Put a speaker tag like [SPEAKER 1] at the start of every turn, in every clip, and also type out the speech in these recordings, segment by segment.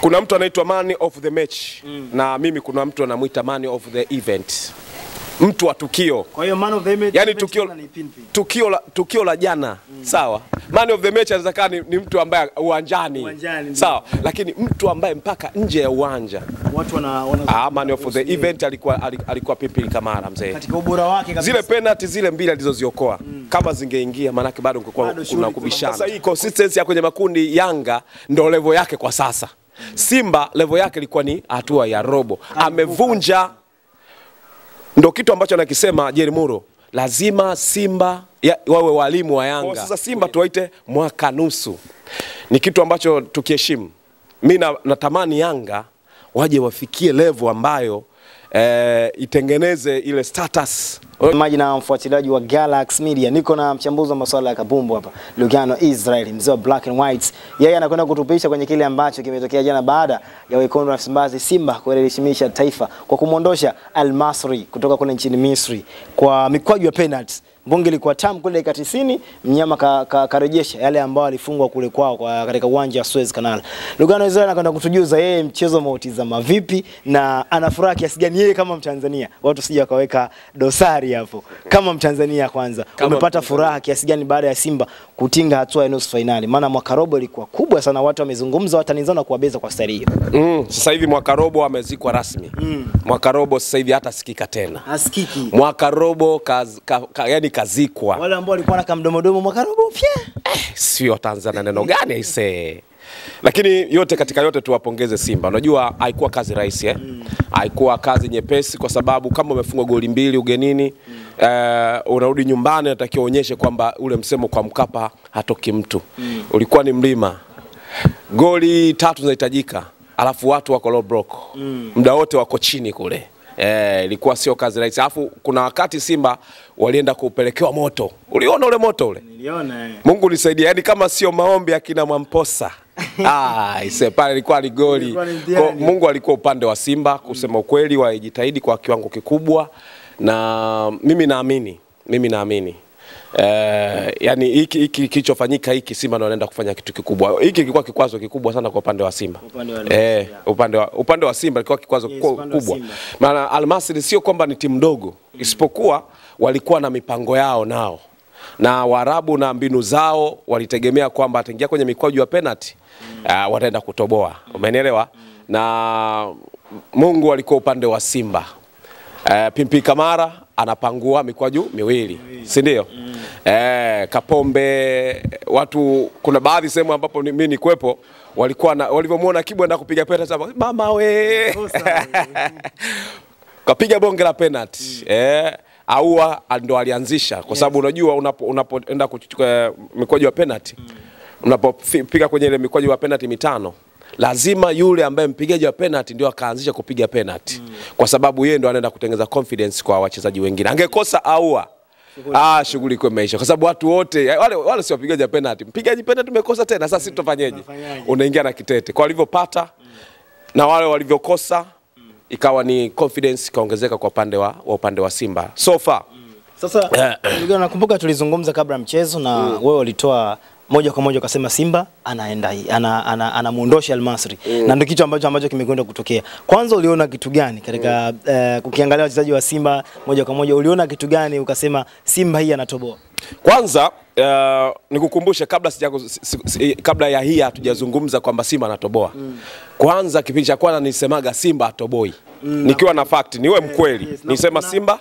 [SPEAKER 1] Kuna mtu anaitwa man of the match na mimi kuna mtu anamuita man of the event. Mtu wa tukio.
[SPEAKER 2] Kwa hiyo man of the match,
[SPEAKER 1] yani tukio la jana, sawa? Man of the match anaweza ni mtu ambaye uwanjani. Sawa, lakini mtu ambaye mpaka nje ya uwanja.
[SPEAKER 2] Watu
[SPEAKER 1] man of the event alikuwa Pimpini Kamara mzee.
[SPEAKER 2] Katika ubora wake kabisa.
[SPEAKER 1] Zile penalty zile mbili alizoziokoa kama zingeingia maana bado ungekuwa kuna kubishana. Sasa hii consistency ya kwenye makundi Yanga ndio level yake kwa sasa. Simba level yake ilikuwa ni hatua ya robo. Amevunja. Ndio kitu ambacho anakisema Jerry Muro. Lazima Simba wawe walimu wa Yanga. Sasa Simba tuwaite mwaka nusu. Ni kitu ambacho tukiheshimu. Mimi natamani Yanga waje wafikie level ambayo itengeneze ile status.
[SPEAKER 2] Maji na mfuatiliaji wa Galaxy Media, niko na mchambuzi wa masuala ya kabumbu hapa, Lugano Israel, mzee wa Black and Whites. Yeye anakwenda kutupisha kwenye kile ambacho kimetokea jana baada ya wekundu wa Msimbazi Simba kuheshimisha taifa kwa kumondosha Al Masry kutoka kule nchini Misri kwa mikwaju ya penalty. Mbonge ilikuwa tamu kule dakika 90, mnyama karejesha yale ambao alifungwa kule kwao katika uwanja wa Suez Canal. Lugano Israel anakwenda kutujuza yeye mchezo mautizama vipi na anafurahi kiasi gani yeye kama Mtanzania. Watu sija kaweka dosari hapo. Kama Mtanzania kwanza, umepata furaha kiasi gani baada ya Simba kutinga hatua ya nusu finali? Maana mwaka robo ilikuwa kubwa sana, watu wamezungumza, watanizana kuwabeza kwa stari hiyo.
[SPEAKER 1] Sasa hivi mwaka robo amezikwa rasmi. Mwaka robo sasa hivi hata sikika tena.
[SPEAKER 2] Asikiki.
[SPEAKER 1] Mwaka robo yani kazikwa.
[SPEAKER 2] Wale ambao walikuwa na kamdomodomo mwaka robo pia.
[SPEAKER 1] Sio Tanzania neno gani aisee. Lakini yote katika yote tuwapongeze Simba. Unajua haikuwa kazi rahisi haikuwa kazi nyepesi kwa sababu kama umefungwa goli 2 ugenini unarudi nyumbani unatakiwa uonyeshe kwamba ule msemo kwa Mkapa hatoki mtu. Ulikuwa ni mlima. Goli 3 zinahitajika. Alafu watu wako low block. Muda wote wako chini kule. Ilikuwa sio kazi rahisi. Alafu kuna wakati Simba walienda kupelekewa moto. Uliona ule moto ule?
[SPEAKER 2] Niliona.
[SPEAKER 1] Mungu nisaidie. Yani kama sio maombi akina Mwamposa. Pale ilikuwa ni goli. Mungu alikuwa upande wa Simba kusema ukweli, wajitahidi kwa kiwango kikubwa na mimi naamini yani hiki kilichofanyika hiki Simba ndio anaenda kufanya kitu kikubwa. Hiki kilikuwa kikwazo kikubwa sana kwa upande wa Simba. Upande wa Simba ilikuwa kikwazo kubwa. Maana Al Masry sio kwamba ni timu ndogo, isipokuwa walikuwa na mipango yao nao. Na Waarabu na mbinu zao walitegemea kwamba ataingia kwenye mikwaju ya penalty wataenda kutoboa. Umenielewa? Na Mungu alikuwa upande wa Simba. Pimpini Kamara anapangua mikwaju miwili, si ndio? Kapombe watu kuna baadhi sehemu ambapo mimi ni kuepo walivyomuona Kibu anaenda kupiga penalty mama we. Kapiga bonge la penalty. Aua ndo alianzisha kwa sababu unajua unapoenda kuchukua mikwaju ya penalty unapopiga kwenye ile mikwaju ya penalty 5 lazima yule ambaye mpigaji wa penalty ndio akaanzisha kupiga penalty kwa sababu yeye ndo anaenda kutengeneza confidence kwa wachezaji wengine. Angekosa Aua shughuli iko imeisha kwa sababu watu wote wale sio wapigaji wa penalty. Mpigaji penalty umekosa tena, sasa sisi tufanyeje? Unaingia na kitete. Kwa walivyopata na wale walivyokosa ikawa ni confidence kaongezeka kwa upande wa Simba. So far.
[SPEAKER 2] Sasa nakumbuka tulizungumza kabla mchezo na wewe ulitoa moja kwa moja ukasema Simba anaenda anamuondosha Al Masry. Na ndio kitu ambacho kimekwenda kutokea. Kwanza uliona kitu gani katika kukiangalia wachezaji wa Simba moja kwa moja, uliona kitu gani ukasema Simba hii anatoboa?
[SPEAKER 1] Kwanza nikukumbushe kabla ya hii hatujazungumza kwamba Simba anatoboa. Kwanza kipindi cha kwanza nisemaga Simba atoboi. Nikiwa na fact niwe mkweli. Nisema Simba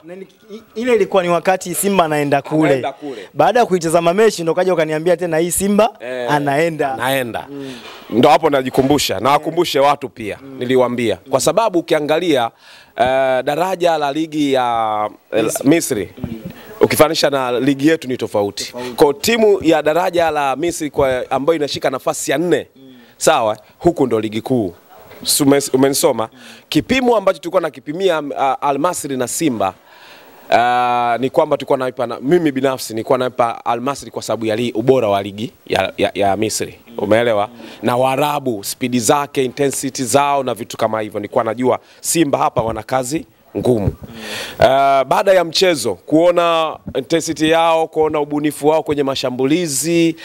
[SPEAKER 2] ile ilikuwa ni wakati Simba anaenda kule. Baada ya kuitazama mechi ndo kaja ukaniambia tena hii Simba anaenda.
[SPEAKER 1] Ndo hapo najikumbusha na wakumbushe watu pia. Niliwaambia kwa sababu ukiangalia daraja la ligi ya Misri ukifanisha na ligi yetu ni tofauti. Kwa timu ya daraja la Misri ambayo inashika nafasi ya 4 sawa, huku ndo ligi kuu. Umenisoma? Kipimo ambacho tulikuwa nakipimia Al Masry na Simba ni kwamba tulikuwa naipa mimi binafsi nilikuwa naipa Al Masry kwa sababu ya ubora wa ligi ya Misri. Umeelewa? Na Waarabu, speed zake, intensity zao na vitu kama hivyo. Nilikuwa najua Simba hapa wana kazi ngumu. Baada ya mchezo kuona intensity yao, kuona ubunifu wao kwenye mashambulizi,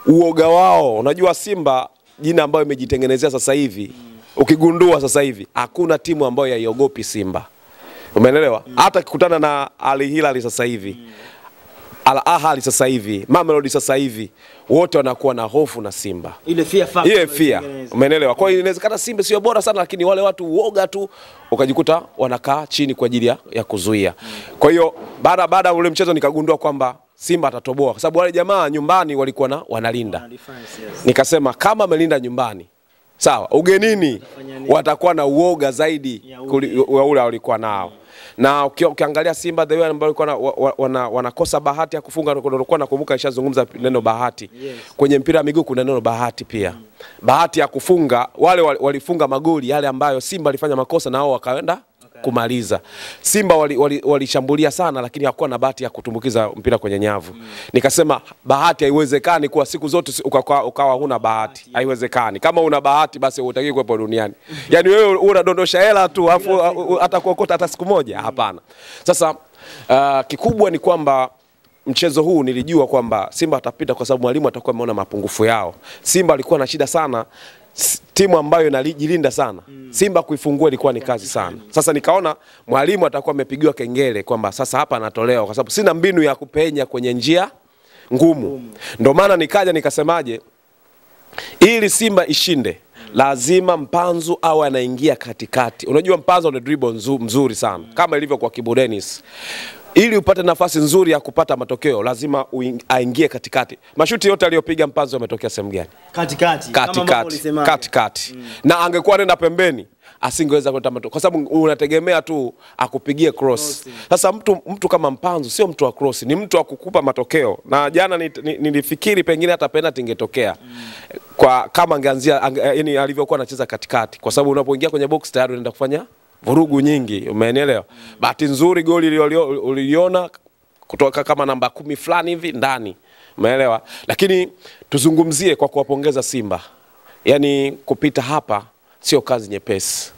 [SPEAKER 1] uoga wao. Unajua Simba jina ambayo imejitengenezea sasa hivi ukigundua sasa hivi hakuna timu ambayo haiogopi Simba. Umeelewa? Hata kikutana na Al Hilal sasa hivi, Al Ahly sasa hivi, Mamelodi sasa hivi, wote wanakuwa na hofu na Simba.
[SPEAKER 2] Ile fear factor.
[SPEAKER 1] Ile fear. Umeelewa? Kwa hiyo inawezekana Simba sio bora sana, lakini wale watu uoga tu ukajikuta wanakaa chini kwa ajili ya kuzuia. Kwa hiyo baada ya ule mchezo nikagundua kwamba Simba atatoboa kwa sababu wale jamaa nyumbani walikuwa wanalinda. Nikasema kama amelinda nyumbani, sawa, ugenini watakuwa na uoga zaidi wa ule walikuwa nao. Na ukiangalia Simba the way ambao walikuwa wanakosa bahati ya kufunga, nilikuwa nakumbuka nishazungumza neno bahati. Kwenye mpira wa miguu kuna neno bahati pia. Bahati ya kufunga, wale walifunga magoli yale ambayo Simba alifanya makosa na wao wakaenda kumaliza. Simba walishambulia sana lakini hakuwa na bahati ya kutumbukiza mpira kwenye nyavu. Nikasema bahati haiwezekani kwa siku zote ukawa huna bahati. Haiwezekani. Kama una bahati basi hutaki kuwepo duniani. Yaani wewe unadondosha hela tu afu hata kuokota hata siku moja, hapana. Sasa kikubwa ni kwamba mchezo huu nilijua kwamba Simba atapita kwa sababu mwalimu atakuwa ameona mapungufu yao. Simba alikuwa na shida sana, timu ambayo inajilinda sana. Simba kuifungua ilikuwa ni kazi sana. Sasa nikaona mwalimu atakuwa amepigiwa kengele kwamba sasa hapa anatolewa kwa sababu sina mbinu ya kupenya kwenye njia ngumu. Ndio maana nikaja nikasemaje, ili Simba ishinde lazima Mpanzu awe anaingia katikati. Unajua Mpanzu ana dribble mzuri sana kama ilivyo kwa Kibu Dennis. Ili upate nafasi nzuri ya kupata matokeo lazima aingie katikati. Mashuti yote aliyopiga Mpanzu yametokea sehemu gani? Katikati. Na angekuwa nenda pembeni asingeweza kuleta matokeo kwa sababu unategemea tu akupigie cross. Sasa mtu kama Mpanzu sio mtu wa cross, ni mtu wa kukupa matokeo. Na jana nilifikiri pengine hata penalty ingetokea kwa kama angeanzia yani alivyokuwa anacheza katikati, kwa sababu unapoingia kwenye box tayari unaenda kufanya vurugu nyingi. Umeelewa? Bahati nzuri goli uliona kutoka kama namba 10 fulani hivi ndani. Umeelewa? Lakini tuzungumzie kwa kuwapongeza Simba. Yaani kupita hapa sio kazi nyepesi.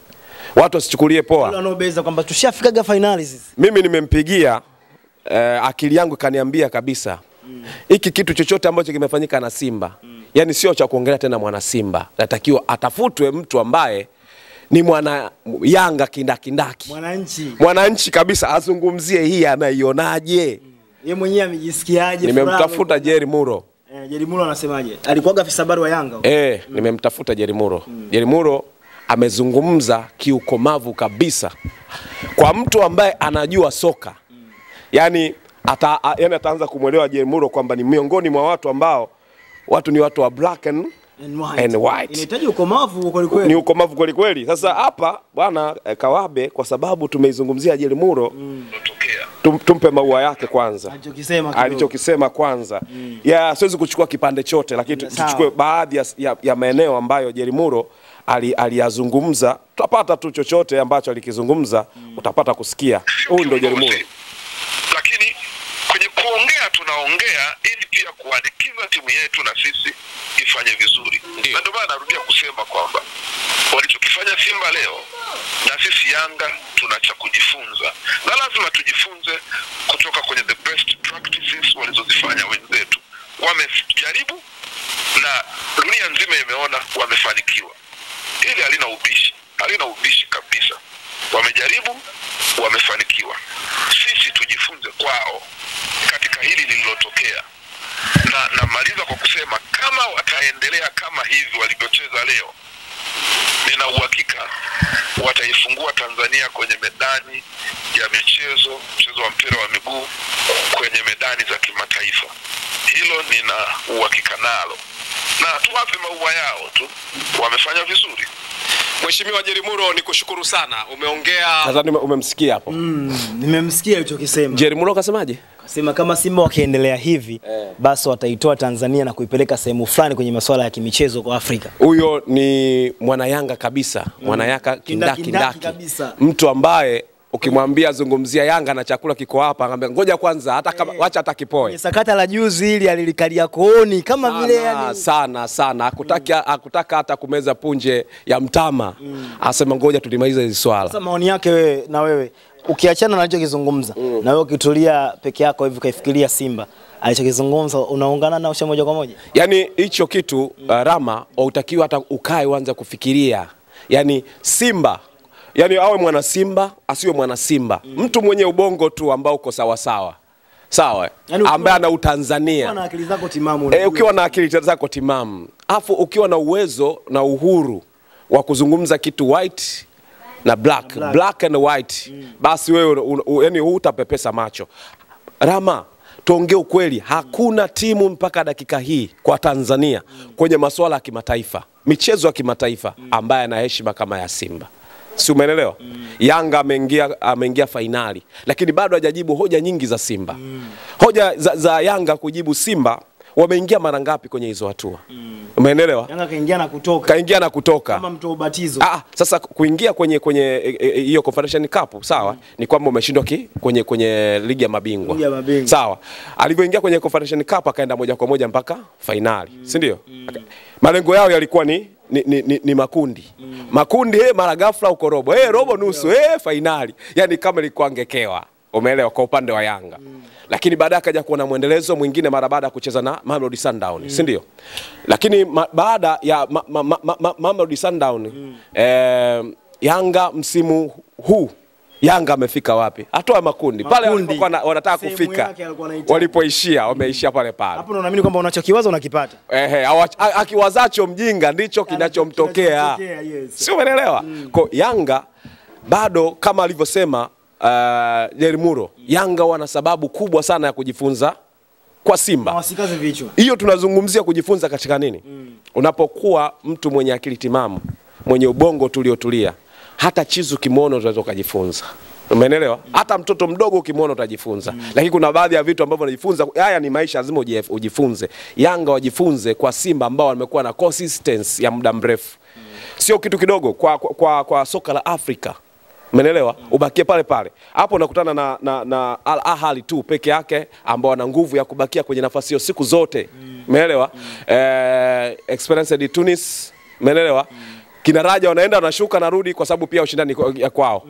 [SPEAKER 1] Watu wasichukulie poa.
[SPEAKER 2] Wanaobeza kwamba tushafikaga finali sisi.
[SPEAKER 1] Mimi nimempigia akili yangu kaniambia kabisa hiki kitu chochote ambacho kimefanyika na Simba, yani sio cha kuongelea tena mwana Simba. Natakiwa atafutwe mtu ambaye ni mwana Yanga kindakindaki. Mwananchi kabisa azungumzie hii anaionaje.
[SPEAKER 2] Yeye mwenyewe amejisikiaje?
[SPEAKER 1] Nimemtafuta Jerry Muro.
[SPEAKER 2] Jerry Muro anasemaje? Alikuwa afisa habari wa Yanga.
[SPEAKER 1] Nimemtafuta Jerry Muro. Jerry Muro amezungumza kiukomavu kabisa. Kwa mtu ambaye anajua soka. Yani ataanza kumuelewa Jerry Muro kwamba ni miongoni mwa watu ambao ni watu wa black and white.
[SPEAKER 2] Inahitaji ukomavu kweli kweli.
[SPEAKER 1] Ni ukomavu kweli kweli. Sasa hapa bwana Kawabe, kwa sababu tumeizungumzia Jerry Muro, tumpe maua yake kwanza. Alichokisema kwanza. Siwezi kuchukua kipande chote lakini tuchukue baadhi ya maeneo ambayo Jerry Muro aliyazungumza. Tutapata tu chochote ambacho alikizungumza, utapata kusikia. Huyu ndio Jerry Muro.
[SPEAKER 3] Lakini kwenye kuongea tunaongea ili pia kuanikiza timu yetu na sisi ifanye vizuri. Na ndio maana narudia kusema kwamba walichokifanya Simba leo na sisi Yanga tuna cha kujifunza. Na lazima tujifunze kutoka kwenye the best practices walizozifanya wenzetu. Wamejaribu na dunia nzima imeona wamefanikiwa. Hili halina ubishi kabisa. Wamejaribu, wamefanikiwa. Sisi tujifunze kwao katika hili lililotokea. Na namaliza kwa kusema kama wataendelea kama hivi walivyocheza leo, nina uhakika wataifungua Tanzania kwenye medani ya mchezo wa mpira wa miguu kwenye medani za kimataifa. Hilo nina uhakika nalo. Na tuwape maua yao tu. Wamefanya vizuri.
[SPEAKER 1] Mheshimiwa Jerry Muro, nikushukuru sana. Umeongea. Sasa umemsikia hapo.
[SPEAKER 2] Nimemsikia alichokisema.
[SPEAKER 1] Jerry Muro kasemaje?
[SPEAKER 2] Kasema kama Simba wakiendelea hivi basi wataitoa Tanzania na kuipeleka sehemu fulani kwenye masuala ya kimichezo kwa Afrika.
[SPEAKER 1] Huyo ni mwana Yanga kabisa. Mwana Yanga kindaki. Mtu ambaye ukimwambia zungumzia Yanga na chakula kiko hapa, anambia ngoja kwanza hata kama wacha hata kipoe.
[SPEAKER 2] Sakata la juzi hili alilikalia kooni kama vile yani
[SPEAKER 1] sana hakutaka hata kumeza punje ya mtama. Asema ngoja tulimalize hizo swala.
[SPEAKER 2] Sasa maoni yake wewe ukiachana na alichokizungumza na wewe ukitulia peke yako hivi kaifikiria Simba alichokizungumza, unaungana na moja kwa moja?
[SPEAKER 1] Yani hicho kitu Rama utakiwa hata ukae uanze kufikiria Yani Simba, yani awe mwana Simba, asiwe mwana Simba. Mtu mwenye ubongo tu ambao uko sawa sawa. Sawa, yani ambaye ana Utanzania.
[SPEAKER 2] Ukiwa na akili zako timamu.
[SPEAKER 1] Ukiwa na akili zako timamu. Afu ukiwa na uwezo na uhuru wa kuzungumza kitu white na black and white. Basi wewe yani hutapepesa macho. Rama, tuongee ukweli, hakuna timu mpaka dakika hii kwa Tanzania kwenye masuala ya kimataifa, michezo ya kimataifa ambaye ana heshima kama ya Simba. Si umeelewa? Yanga ameingia finali, lakini bado hajajibu hoja nyingi za Simba. Hoja za Yanga kujibu Simba, wameingia mara ngapi kwenye hizo hatua? Umeelewa?
[SPEAKER 2] Yanga kaingia na kutoka.
[SPEAKER 1] Kaingia na kutoka.
[SPEAKER 2] Kama mtu ubatizo.
[SPEAKER 1] Sasa kuingia kwenye hiyo Confederation Cup, sawa? Ni kwamba umeshindwa kwenye ligi ya mabingwa. Sawa. Alivyoingia kwenye Confederation Cup akaenda moja kwa moja mpaka finali, si ndio? Malengo yao yalikuwa ni makundi. Makundi mara ghafla uko robo. Robo nusu, finali. Yani kama ilikuwa angekewa. Umeelewa kwa upande wa Yanga. Lakini baadaye akaja kuona muendelezo mwingine mara baada ya kucheza na Mamelodi Sundowns, si ndio? Lakini baada ya Mamelodi Sundowns Yanga msimu huu Yanga amefika wapi? Hatua makundi. Pale walipokuwa wanataka kufika. Walipoishia, wameishia pale pale.
[SPEAKER 2] Hapo unaamini kwamba unachokiwaza unakipata.
[SPEAKER 1] Akiwazacho mjinga ndicho kinachomtokea. Si umeelewa? Kwa Yanga bado kama alivyosema Jerry Muro, Yanga wana sababu kubwa sana ya kujifunza kwa Simba.
[SPEAKER 2] Wasikaze vichwa.
[SPEAKER 1] Hiyo tunazungumzia kujifunza katika nini? Unapokuwa mtu mwenye akili timamu, mwenye ubongo tuliotulia, hata chizu kimono unaweza kujifunza. Umeelewa? Hata mtoto mdogo kimono utajifunza. Lakini kuna baadhi ya vitu ambavyo unajifunza, haya ni maisha, lazima ujifunze. Yanga wajifunze kwa Simba ambao wamekuwa na consistency ya muda mrefu. Sio kitu kidogo kwa soka la Afrika. Umeelewa? Ubakie pale pale. Hapo unakutana na Al Ahly tu peke yake ambao wana nguvu ya kubakia kwenye nafasi hiyo siku zote. Umeelewa? Experience de Tunis, umeelewa? Kina Raja wanaenda wanashuka narudi kwa sababu pia ushindani ya kwao.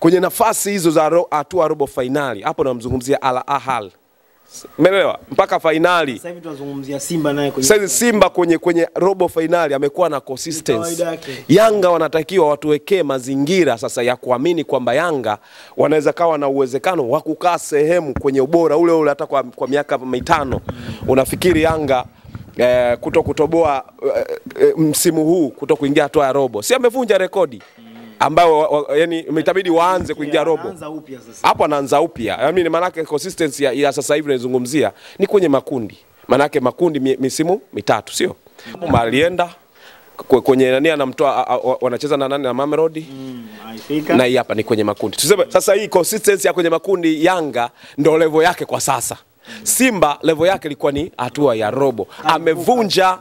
[SPEAKER 1] Kwenye nafasi hizo za hatua robo finali, hapo namzungumzia Al Ahly. Umeelewa? Mpaka finali.
[SPEAKER 2] Sasa hivi tunazungumzia Simba naye kwenye.
[SPEAKER 1] Sasa Simba kwenye robo finali amekuwa na consistency. Yanga wanatakiwa watuwekee mazingira sasa ya kuamini kwamba Yanga wanaweza kawa na uwezekano wa kukaa sehemu kwenye ubora ule hata kwa miaka 5. Unafikiri Yanga kutoboa msimu huu kuingia hatua ya robo? Si amevunja rekodi ambao yani imetabidi waanze kuingia robo. Hapo anaanza upya. Yaani maana yake consistency ya sasa hivi nazungumzia ni kwenye makundi. Maana yake makundi misimu 3, sio? Hapo Malienda kwenye nani anamtoa wanacheza na nani na Mamelodi? Na hii hapa ni kwenye makundi. Tuseme sasa hii consistency ya kwenye makundi Yanga ndio level yake kwa sasa. Simba level yake ilikuwa ni hatua ya robo. Amevunja,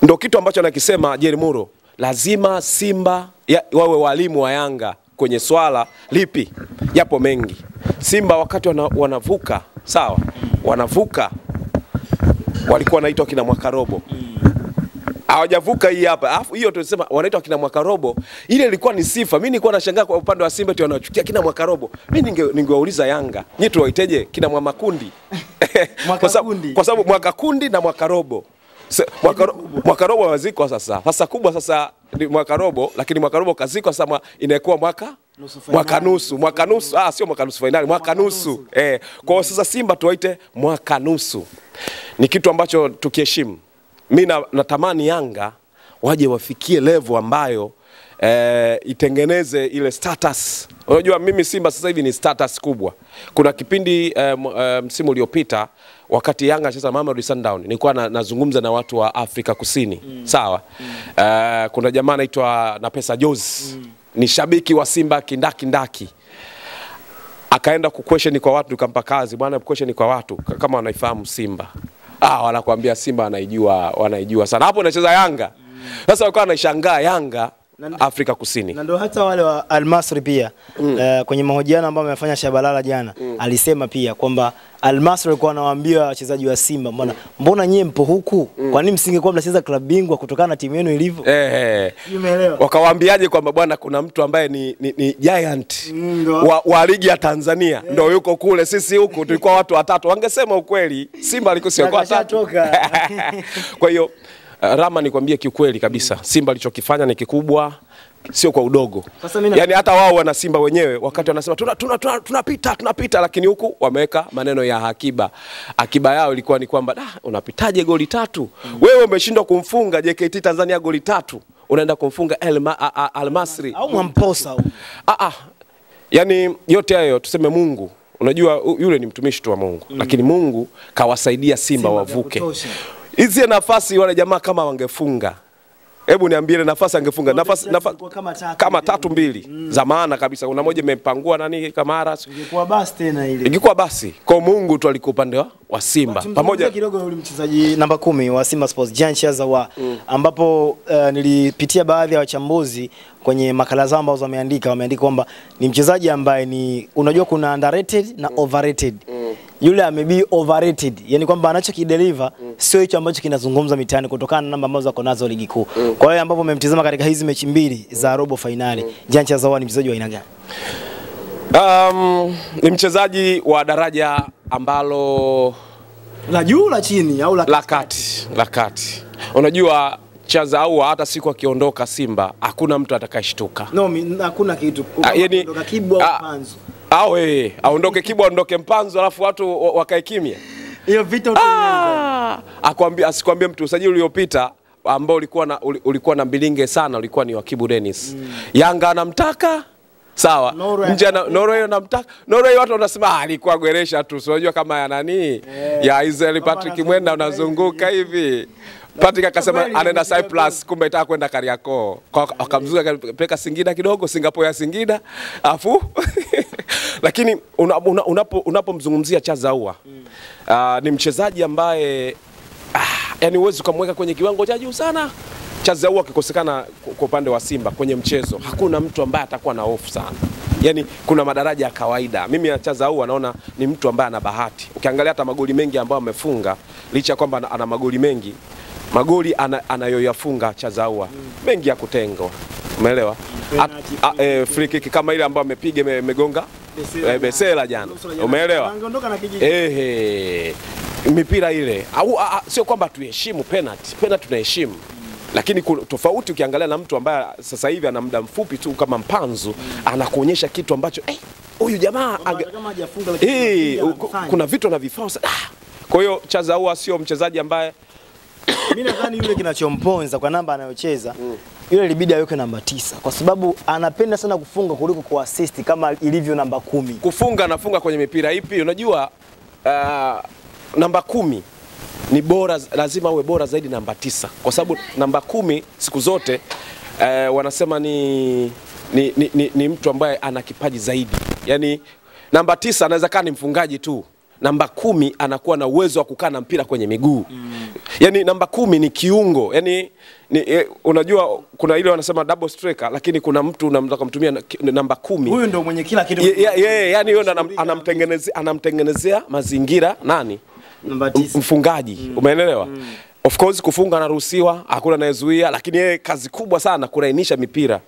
[SPEAKER 1] ndio kitu ambacho anakisema Jerry Muro. Lazima Simba wawe walimu wa Yanga kwenye swala lipi? Yapo mengi. Simba wakati wanavuka, sawa? Wanavuka walikuwa wanaitwa kina mwaka robo. Hawajavuka hii hapa. Alafu hiyo tunasema wanaitwa kina mwaka robo. Ile ilikuwa ni sifa. Mimi nilikuwa nashangaa kwa upande wa Simba tu wanachukia kina mwaka robo. Mimi ningewauliza Yanga, nyinyi tuwaiteje kina mwa makundi? Kwa sababu mwaka kundi na mwaka robo. Mwaka robo wazikwa sasa. Sasa kubwa sasa ni mwaka robo, lakini mwaka robo kazikwa sasa inakuwa mwaka nusu. Mwaka nusu, sio mwaka nusu finali, mwaka nusu. Kwa sasa Simba tuwaite mwaka nusu. Ni kitu ambacho tukiheshimu. Mimi natamani Yanga waje wafikie level ambayo itengeneze ile status. Unajua mimi Simba sasa hivi ni status kubwa. Kuna kipindi msimu uliopita wakati Yanga anacheza Mamelodi Sundowns nilikuwa nazungumza na watu wa Afrika Kusini. Sawa? Kuna jamaa anaitwa Napesa Jozi. Ni shabiki wa Simba kindaki. Akaenda kuquestion kwa watu, nikampa kazi, bwana question kwa watu kama wanaifahamu Simba. Wanakuambia Simba wanaijua sana. Hapo anacheza Yanga. Sasa wakawa wanashangaa Yanga Afrika Kusini.
[SPEAKER 2] Na ndio hata wale wa Al Masry pia kwenye mahojiano ambayo amefanya Shabalala jana alisema pia kwamba Al Masry alikuwa anawaambia wachezaji wa Simba, mbona nyie mpo huku? Kwa nini msingekuwa mnacheza klabu bingwa kutokana na timu yenu ilivyo?
[SPEAKER 1] Umeelewa? Wakawaambiaje kwamba bwana kuna mtu ambaye ni giant wa ligi ya Tanzania ndio yuko kule, sisi huku tulikuwa watu watatu. Wangesema ukweli Simba alikuwa sio kwa watatu. Kwa hiyo Rama nikwambie kiukweli kabisa, Simba alichokifanya ni kikubwa, sio kwa udogo. Yani hata wao wana Simba wenyewe wakati wanasema tunapita, lakini huku wameweka maneno ya akiba. Akiba yao ilikuwa ni kwamba unapitaje goli 3? Wewe umeshindwa kumfunga JKT Tanzania goli 3, unaenda kumfunga Al Masry
[SPEAKER 2] au Mwamposa.
[SPEAKER 1] Yani yote hayo tuseme Mungu, unajua yule ni mtumishi tu wa Mungu, lakini Mungu kawasaidia Simba wavuke. Hizi nafasi wale jamaa kama wangefunga, hebu niambie nafasi angefunga nafasi kama 3-2 za maana kabisa. Kuna moja imepangua nani Kamara,
[SPEAKER 2] ingekuwa basi tena ile.
[SPEAKER 1] Ingekuwa basi. Kwa Mungu tu alikuwa upande wa Simba.
[SPEAKER 2] Pamoja kidogo yule mchezaji namba 10 wa Simba Sports Jean Chazawa, ambapo nilipitia baadhi ya wachambuzi kwenye makala zao ambazo wameandika kwamba ni mchezaji ambaye ni, unajua kuna underrated na overrated. Yule amebi overrated, yani kwamba anachokideliver sio hicho ambacho kinazungumza mitaani kutokana na namba ambazo ako nazo ligi kuu. Kwa hiyo ambapo umemtizama katika hizi mechi mbili za robo finali, Jean Chazawa ni mchezaji wa aina gani?
[SPEAKER 1] Ni mchezaji wa daraja ambalo
[SPEAKER 2] la juu la chini au
[SPEAKER 1] la kati. Unajua Chazawa hata siku akiondoka Simba hakuna mtu atakayeshtuka.
[SPEAKER 2] Hakuna kitu.
[SPEAKER 1] Yani
[SPEAKER 2] Kibwa au Mpanzu.
[SPEAKER 1] Aondoke Kibwa, aondoke Mpanzu, alafu watu wakae kimya.
[SPEAKER 2] Hiyo vita utaanza.
[SPEAKER 1] Asikwambie mtu usajili uliopita ambao ulikuwa na mbilinge sana, ulikuwa ni wa Kibu Dennis. Yanga anamtaka, sawa. Nje Norway anamtaka. Norway watu wanasema alikuwa Gweresha tu. Unajua kama ya nani? Ya Israel Patrick Mwenda unazunguka hivi. Patrick akasema anaenda Cyprus, kumbe anataka kwenda Kariakoo. Akamzuka akapeleka Singida kidogo, Singapore ya Singida. Afu lakini unapomzungumzia Chazawa, ni mchezaji ambaye yani uwezo kumweka kwenye kiwango cha juu sana. Chazawa akikosekana kwa upande wa Simba kwenye mchezo, hakuna mtu ambaye atakuwa na hofu sana. Yani kuna madaraja ya kawaida. Mimi ya Chazawa naona ni mtu ambaye ana bahati. Ukiangalia hata magoli mengi ambayo amefunga, licha kwamba ana magoli mengi, magoli anayoyafunga Chazawa mengi ya kutengwa. Umeelewa? Free kick kama ile ambayo amepiga imegonga Besela jana. Umeelewa? Mipira ile sio kwamba tuheshimu penalty tunaheshimu, lakini tofauti ukiangalia na mtu ambaye sasa hivi ana muda mfupi tu kama Mpanzu, anakuonyesha kitu ambacho huyu jamaa
[SPEAKER 2] kama hajafunga lakini
[SPEAKER 1] kuna vitu anavifanya. Kwa hiyo Chazawa sio mchezaji ambaye
[SPEAKER 2] mimi nadhani yule kinachomponza kwa namba anayocheza, yule ilibidi aweke namba 9 kwa sababu anapenda sana kufunga kuliko kuassist kama ilivyo namba 10.
[SPEAKER 1] Kufunga anafunga kwenye mipira ipi? Unajua namba 10 ni bora, lazima uwe bora zaidi namba 9 kwa sababu namba 10 siku zote wanasema ni mtu ambaye ana kipaji zaidi. Yani namba 9 anaweza kaa ni mfungaji tu. Namba 10 anakuwa na uwezo wa kukaa na mpira kwenye miguu. Yani namba 10 ni kiungo. Yani unajua kuna ile wanasema double striker, lakini kuna mtu unamtaka kumtumia namba 10.
[SPEAKER 2] Huyu ndio mwenye kila kitu.
[SPEAKER 1] Yani yeye anamtengenezea mazingira nani?
[SPEAKER 2] Namba 9.
[SPEAKER 1] Mfungaji. Umeelewa? Of course kufunga anaruhusiwa, hakuna anayezuia, lakini yeye kazi kubwa sana kulainisha mipira.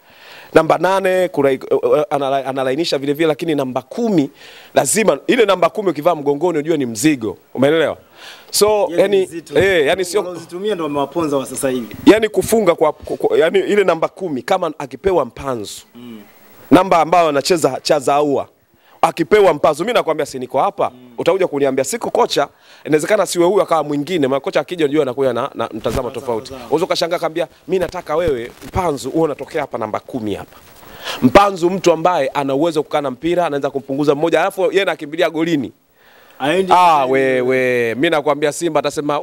[SPEAKER 1] Namba 8 analainisha vile vile, lakini namba 10 lazima ile namba 10 ukivaa mgongoni unajua ni mzigo. Umeelewa? So yani sio
[SPEAKER 2] uzitumia ndio wamewaponza wa sasa hivi.
[SPEAKER 1] Yani kufunga yani ile namba 10 kama akipewa Mpanzu. Namba ambayo anacheza Chazawa. Akipewa Mpanzu, mimi nakwambia si niko hapa, utakuja kuniambia siku kocha, inawezekana siwe huyu akawa mwingine, maana kocha akija unajua anakuja na mtazamo tofauti. Unaweza kashangaa akamwambia mimi nataka wewe Mpanzu uone unatokea hapa namba 10 hapa. Mpanzu mtu ambaye ana uwezo kukaa na mpira, anaweza kumpunguza mmoja, alafu yeye anakimbilia golini. Mimi nakwambia Simba atasema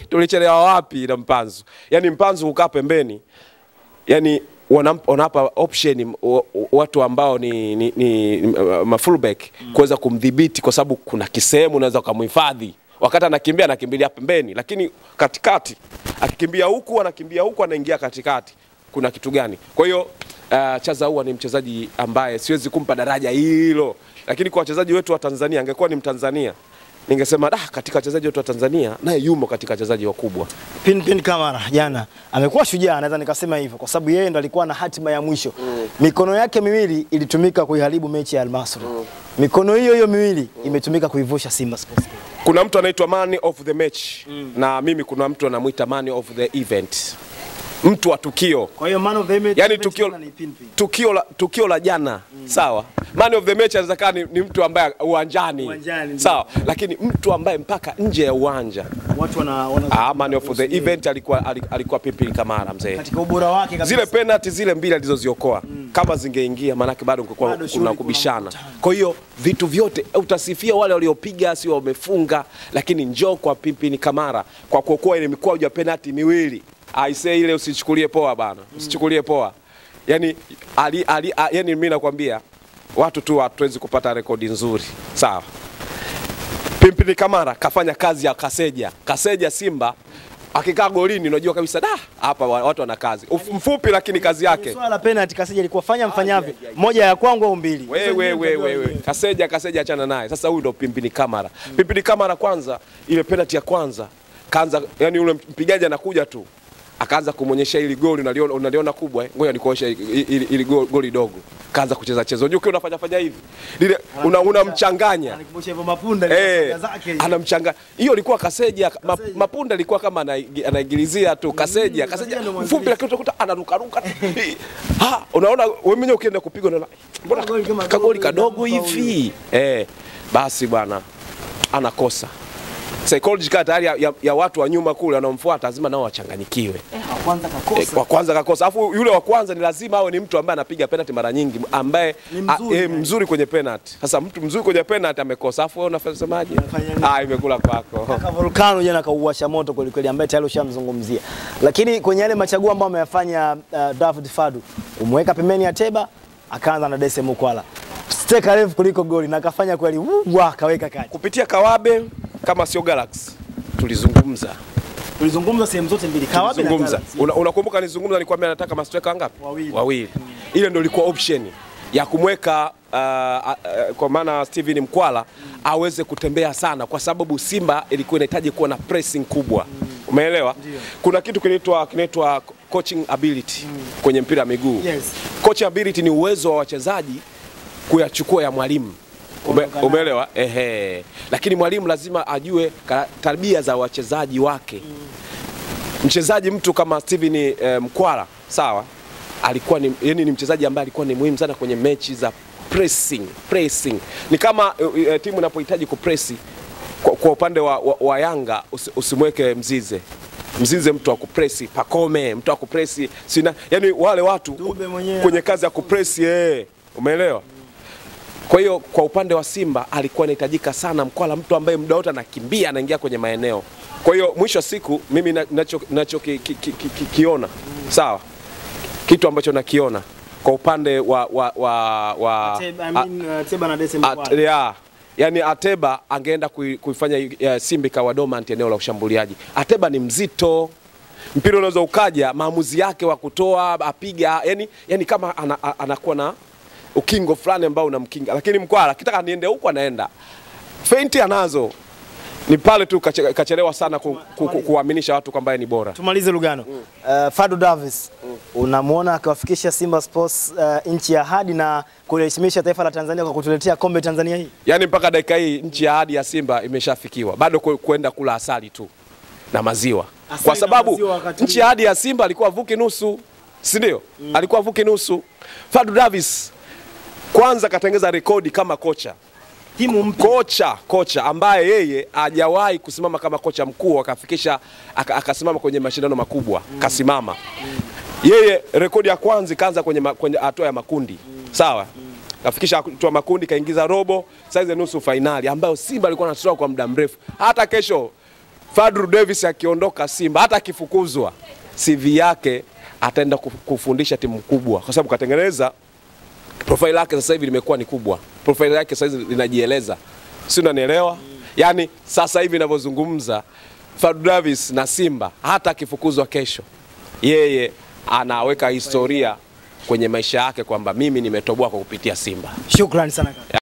[SPEAKER 1] tulichelewa wapi na Mpanzu. Yani Mpanzu kukaa pembeni, yani wanapa option watu ambao ni fullback kuweza kumdhibiti, kwa sababu kuna kisehemu unaweza kumhifadhi. Wakati anakimbilia pembeni, lakini katikati akikimbia huku anaingia katikati. Kuna kitu gani? Kwa hiyo Chazawa ni mchezaji ambaye siwezi kumpa daraja hilo, lakini kwa wachezaji wetu wa Tanzania, angekuwa ni Mtanzania ningesema katika wachezaji wetu wa Tanzania naye yumo katika wachezaji wakubwa.
[SPEAKER 2] Pin Kamara jana amekuwa shujaa, naweza nikasema hivyo, kwa sababu yeye ndo alikuwa na hatima ya mwisho. Mikono yake miwili ilitumika kuiharibu mechi ya Al Masry. Mikono hiyo miwili imetumika kuivusha Simba Sports Club.
[SPEAKER 1] Kuna mtu anaitwa man of the match na mimi kuna mtu anamuita man of the event. Mtu wa tukio. Kwa hiyo man of the match, yani tukio la jana, sawa? Man of the match anaweza ni mtu ambaye uwanjani, sawa? Lakini mtu ambaye mpaka nje ya uwanja watu man of the event alikuwa Pimpini Kamara mzee. Katika ubora wake kabisa. Zile penalty zile mbili alizoziokoa kama zingeingia manake bado kuna kubishana. Kwa hiyo vitu vyote utasifia wale waliopiga sio wamefunga, lakini njoo kwa Pimpini Kamara kwa kuokoa ile mikwaju ya penalty miwili. I say ile usichukulie poa bana. Usichukulie poa. Yani yani mimi nakwambia watu tu hatuwezi kupata rekodi nzuri. Sawa. Pimpini Kamara kafanya kazi ya Kaseja Simba akikaa golini unajua kabisa hapa watu wana kazi. Mfupi lakini kazi yake.
[SPEAKER 2] Swala la penalty Kaseja alikuwa fanya mfanyavyo. Moja ya kwangu au mbili.
[SPEAKER 1] Wewe. Kaseja achana naye. Sasa huyu ndo Pimpini Kamara. Pimpini Kamara kwanza ile penalty ya kwanza kaanza yani ule mpigaji anakuja tu akaanza kumuonyesha ile goli unaliona kubwa ngoja nikuonyesha ile goli dogo kaanza kucheza unajua ukiwa unafanya hivi lile unamchanganya
[SPEAKER 2] anikumbusha hivyo Mapunda zake
[SPEAKER 1] anamchanganya hiyo ilikuwa Kaseja Mapunda ilikuwa kama anaigilizia tu Kaseja mfupi lakini utakuta anaruka unaona wewe mwenyewe ukienda kupiga unaona mbona kagoli kadogo hivi basi bwana anakosa psychological tayari ya watu wa nyuma kule wanaomfuata lazima nao wachanganyikiwe. Wa kwanza kakosa. Alafu yule wa kwanza ni lazima awe ni mtu ambaye anapiga penalty mara nyingi, ambaye mzuri kwenye penalty. Sasa mtu mzuri kwenye penalty amekosa. Alafu wewe unasemaje? Imekula kwako.
[SPEAKER 2] Kaka Volcano jana kauwasha moto kweli kweli ambaye tayari ushamzungumzia. Lakini kwenye yale machaguo ambayo ameyafanya David Fadu, kumweka pembeni ya Ateba, akaanza na Dese Mukwala. Steka refu kuliko goli na akafanya kweli kaweka kati.
[SPEAKER 1] Kupitia Kawabe kama sio Galaxy tulizungumza
[SPEAKER 2] sehemu zote mbili Kawabe na Galaxy.
[SPEAKER 1] Unakumbuka nilizungumza nikwambia nataka mastreka ngapi? Wawili. Ile ndio ilikuwa option ya kumweka kwa maana Steven Mkwala aweze kutembea sana kwa sababu Simba ilikuwa inahitaji kuwa na pressing kubwa. Umeelewa? Kuna kitu kinaitwa coaching ability kwenye mpira wa miguu. Coaching ability ni uwezo wa wachezaji kuyachukua ya mwalimu. Umeelewa? Lakini mwalimu lazima ajue tabia za wachezaji wake. Mchezaji mtu kama Steven Mkwala, sawa? Alikuwa ni mchezaji ambaye alikuwa ni muhimu sana kwenye mechi za pressing. Ni kama timu inapohitaji kupressi kwa upande wa Yanga usimweke Mzize mtu wa kupressi, Pakome mtu wa kupressi, yani wale watu kwenye kazi ya kupressi umeelewa? Kwa hiyo kwa upande wa Simba alikuwa anahitajika sana Mkwala, mtu ambaye muda wote anakimbia anaingia kwenye maeneo. Kwa hiyo mwisho wa siku mimi kiona sawa, kitu ambacho nakiona kwa upande wa
[SPEAKER 2] Ateba na Dese Mukwala.
[SPEAKER 1] Yani Ateba angeenda kuifanya Simba kawa dominant eneo la ushambuliaji. Ateba ni mzito. Mpira unaweza ukaja, maamuzi yake wa kutoa apiga yani kama anakuwa na ukingo fulani ambao unamkinga. Lakini Mkwala kitaka niende huko anaenda. Feinti anazo. Ni pale tu kachelewa sana kuaminisha watu kwamba ni bora.
[SPEAKER 2] Tumalize Lugano. Fadu Davis unamuona akawafikisha Simba Sports nchi ya ahadi na kuliheshimisha taifa la Tanzania kwa kutuletea kombe Tanzania hii.
[SPEAKER 1] Yani mpaka dakika hii nchi ya ahadi ya Simba imeshafikiwa. Bado kwenda kula asali tu na maziwa. Kwa sababu nchi ya ahadi ya Simba alikuwa vuki nusu, si ndio? Alikuwa vuki nusu. Fadu Davis kwanza katengeza rekodi kama kocha.
[SPEAKER 2] Timu mpya.
[SPEAKER 1] Kocha ambaye yeye hajawahi kusimama kama kocha mkuu akasimama kwenye mashindano makubwa, kasimama. Yeye rekodi ya kwanza kaanza kwenye hatua ya makundi. Sawa? Kafikisha hatua makundi kaingiza robo, saizi nusu finali ambayo Simba alikuwa anatoa kwa muda mrefu. Hata kesho Fadu Davis akiondoka Simba, hata akifukuzwa, CV yake ataenda kufundisha timu kubwa kwa sababu katengeneza profile yake sasa hivi limekuwa ni kubwa. Profile yake sasa hivi linajieleza. Si unanielewa? Yani sasa hivi ninavyozungumza Fadu Davis na Simba hata akifukuzwa kesho yeye anaweka historia kwenye maisha yake kwamba mimi nimetoboa kwa kupitia Simba.
[SPEAKER 2] Shukrani sana kaka.